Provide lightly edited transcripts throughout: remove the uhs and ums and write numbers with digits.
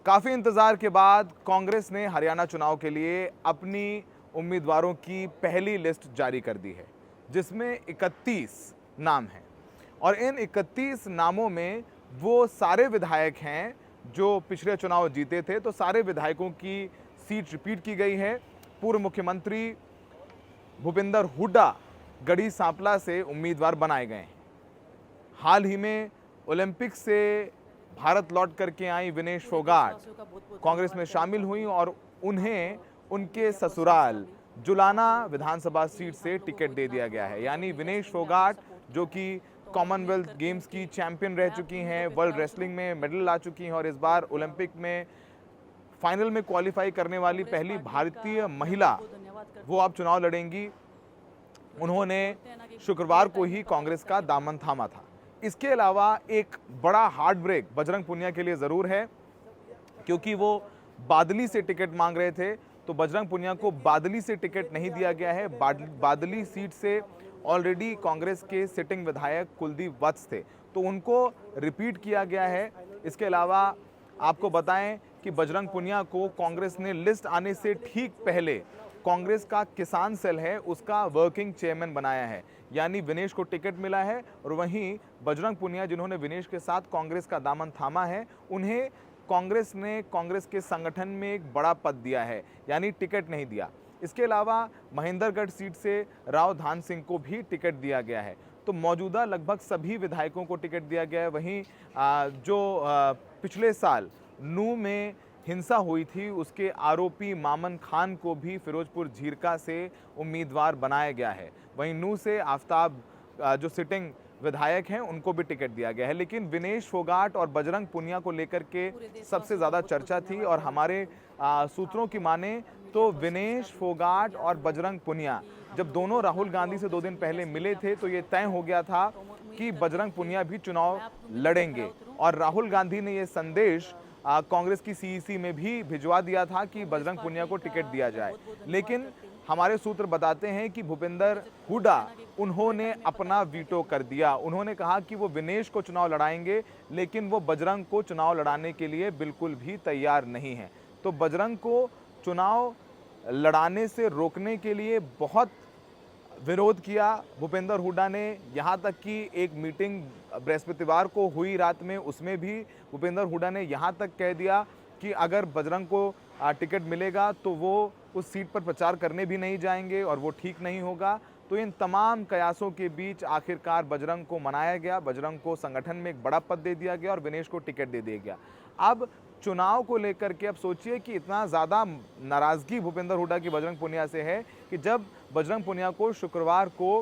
काफ़ी इंतज़ार के बाद कांग्रेस ने हरियाणा चुनाव के लिए अपनी उम्मीदवारों की पहली लिस्ट जारी कर दी है, जिसमें 31 नाम हैं और इन 31 नामों में वो सारे विधायक हैं जो पिछले चुनाव जीते थे। तो सारे विधायकों की सीट रिपीट की गई है। पूर्व मुख्यमंत्री भूपेंद्र हुड्डा गढ़ी सांपला से उम्मीदवार बनाए गए हैं। हाल ही में ओलंपिक से भारत लौट करके आई विनेश फोगाट कांग्रेस में शामिल हुई और उन्हें उनके ससुराल जुलाना विधानसभा सीट से टिकट दे दिया गया है। यानी विनेश फोगाट जो कि कॉमनवेल्थ गेम्स की चैंपियन रह चुकी हैं, वर्ल्ड रेसलिंग में मेडल ला चुकी हैं और इस बार ओलंपिक में फाइनल में क्वालिफाई करने वाली पहली भारतीय महिला, वो अब चुनाव लड़ेंगी। उन्होंने शुक्रवार को ही कांग्रेस का दामन थामा था। इसके अलावा एक बड़ा हार्ट ब्रेक बजरंग पुनिया के लिए ज़रूर है, क्योंकि वो बादली से टिकट मांग रहे थे। तो बजरंग पुनिया को बादली से टिकट नहीं दिया गया है। बादली सीट से ऑलरेडी कांग्रेस के सिटिंग विधायक कुलदीप वत्स थे, तो उनको रिपीट किया गया है। इसके अलावा आपको बताएं कि बजरंग पुनिया को कांग्रेस ने लिस्ट आने से ठीक पहले कांग्रेस का किसान सेल है उसका वर्किंग चेयरमैन बनाया है। यानी विनेश को टिकट मिला है और वहीं बजरंग पुनिया जिन्होंने विनेश के साथ कांग्रेस का दामन थामा है, उन्हें कांग्रेस ने कांग्रेस के संगठन में एक बड़ा पद दिया है, यानी टिकट नहीं दिया। इसके अलावा महेंद्रगढ़ सीट से राव धान सिंह को भी टिकट दिया गया है। तो मौजूदा लगभग सभी विधायकों को टिकट दिया गया है। वहीं जो पिछले साल नू में हिंसा हुई थी उसके आरोपी मामन खान को भी फिरोजपुर झीरका से उम्मीदवार बनाया गया है। वहीं नू से आफ्ताब जो सिटिंग विधायक हैं उनको भी टिकट दिया गया है। लेकिन विनेश फोगाट और बजरंग पुनिया को लेकर के सबसे ज़्यादा चर्चा थी और हमारे सूत्रों की माने तो विनेश फोगाट और बजरंग पुनिया जब दोनों राहुल गांधी से 2 दिन पहले मिले थे तो ये तय हो गया था कि बजरंग पुनिया भी चुनाव लड़ेंगे और राहुल गांधी ने ये संदेश कांग्रेस की सीईसी में भी भिजवा दिया था कि बजरंग पुनिया को टिकट दिया जाए। लेकिन हमारे सूत्र बताते हैं कि भूपेंद्र हुड्डा उन्होंने अपना वीटो कर दिया। उन्होंने कहा कि वो विनेश को चुनाव लड़ाएंगे, लेकिन वो बजरंग को चुनाव लड़ाने के लिए बिल्कुल भी तैयार नहीं है। तो बजरंग को चुनाव लड़ाने से रोकने के लिए बहुत विरोध किया भूपेंद्र हुड्डा ने। यहाँ तक कि एक मीटिंग बृहस्पतिवार को हुई रात में, उसमें भी भूपेंद्र हुड्डा ने यहाँ तक कह दिया कि अगर बजरंग को टिकट मिलेगा तो वो उस सीट पर प्रचार करने भी नहीं जाएंगे और वो ठीक नहीं होगा। तो इन तमाम कयासों के बीच आखिरकार बजरंग को मनाया गया, बजरंग को संगठन में एक बड़ा पद दे दिया गया और विनेश को टिकट दे दिया गया। अब चुनाव को लेकर के अब सोचिए कि इतना ज़्यादा नाराज़गी भूपेंद्र हुड्डा की बजरंग पुनिया से है कि जब बजरंग पुनिया को शुक्रवार को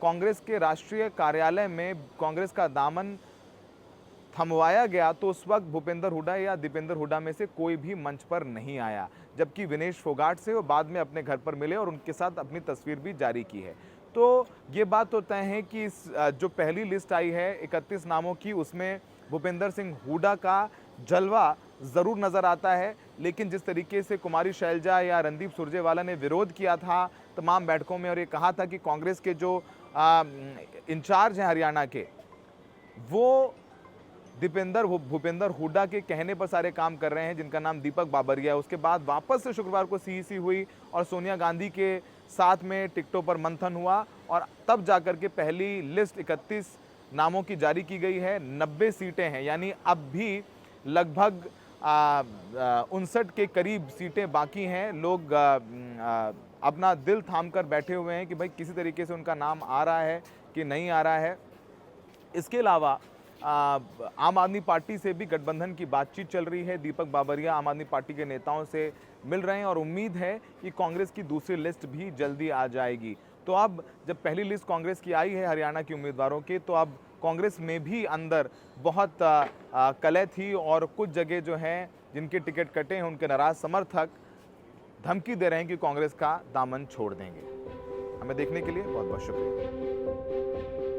कांग्रेस के राष्ट्रीय कार्यालय में कांग्रेस का दामन थमवाया गया तो उस वक्त भूपेंद्र हुड्डा या दीपेंद्र हुड्डा में से कोई भी मंच पर नहीं आया, जबकि विनेश फोगाट से वो बाद में अपने घर पर मिले और उनके साथ अपनी तस्वीर भी जारी की है। तो ये बात तो तय है कि इस जो पहली लिस्ट आई है 31 नामों की, उसमें भूपेंद्र सिंह हुड्डा का जलवा ज़रूर नज़र आता है। लेकिन जिस तरीके से कुमारी शैलजा या रणदीप सुरजेवाला ने विरोध किया था तमाम बैठकों में और ये कहा था कि कांग्रेस के जो इंचार्ज हैं हरियाणा के, वो भूपेंद्र हुड्डा के कहने पर सारे काम कर रहे हैं, जिनका नाम दीपक बाबरिया है। उसके बाद वापस से शुक्रवार को सीईसी हुई और सोनिया गांधी के साथ में टिकटों पर मंथन हुआ और तब जाकर के पहली लिस्ट 31 नामों की जारी की गई है। 90 सीटें हैं, यानी अब भी लगभग 59 के करीब सीटें बाकी हैं। लोग अपना दिल थाम कर बैठे हुए हैं कि भाई किसी तरीके से उनका नाम आ रहा है कि नहीं आ रहा है। इसके अलावा आम आदमी पार्टी से भी गठबंधन की बातचीत चल रही है। दीपक बाबरिया आम आदमी पार्टी के नेताओं से मिल रहे हैं और उम्मीद है कि कांग्रेस की दूसरी लिस्ट भी जल्दी आ जाएगी। तो अब जब पहली लिस्ट कांग्रेस की आई है हरियाणा के उम्मीदवारों की, तो अब कांग्रेस में भी अंदर बहुत कलह थी और कुछ जगह जो हैं जिनके टिकट कटे हैं उनके नाराज समर्थक धमकी दे रहे हैं कि कांग्रेस का दामन छोड़ देंगे। हमें देखने के लिए बहुत बहुत शुक्रिया।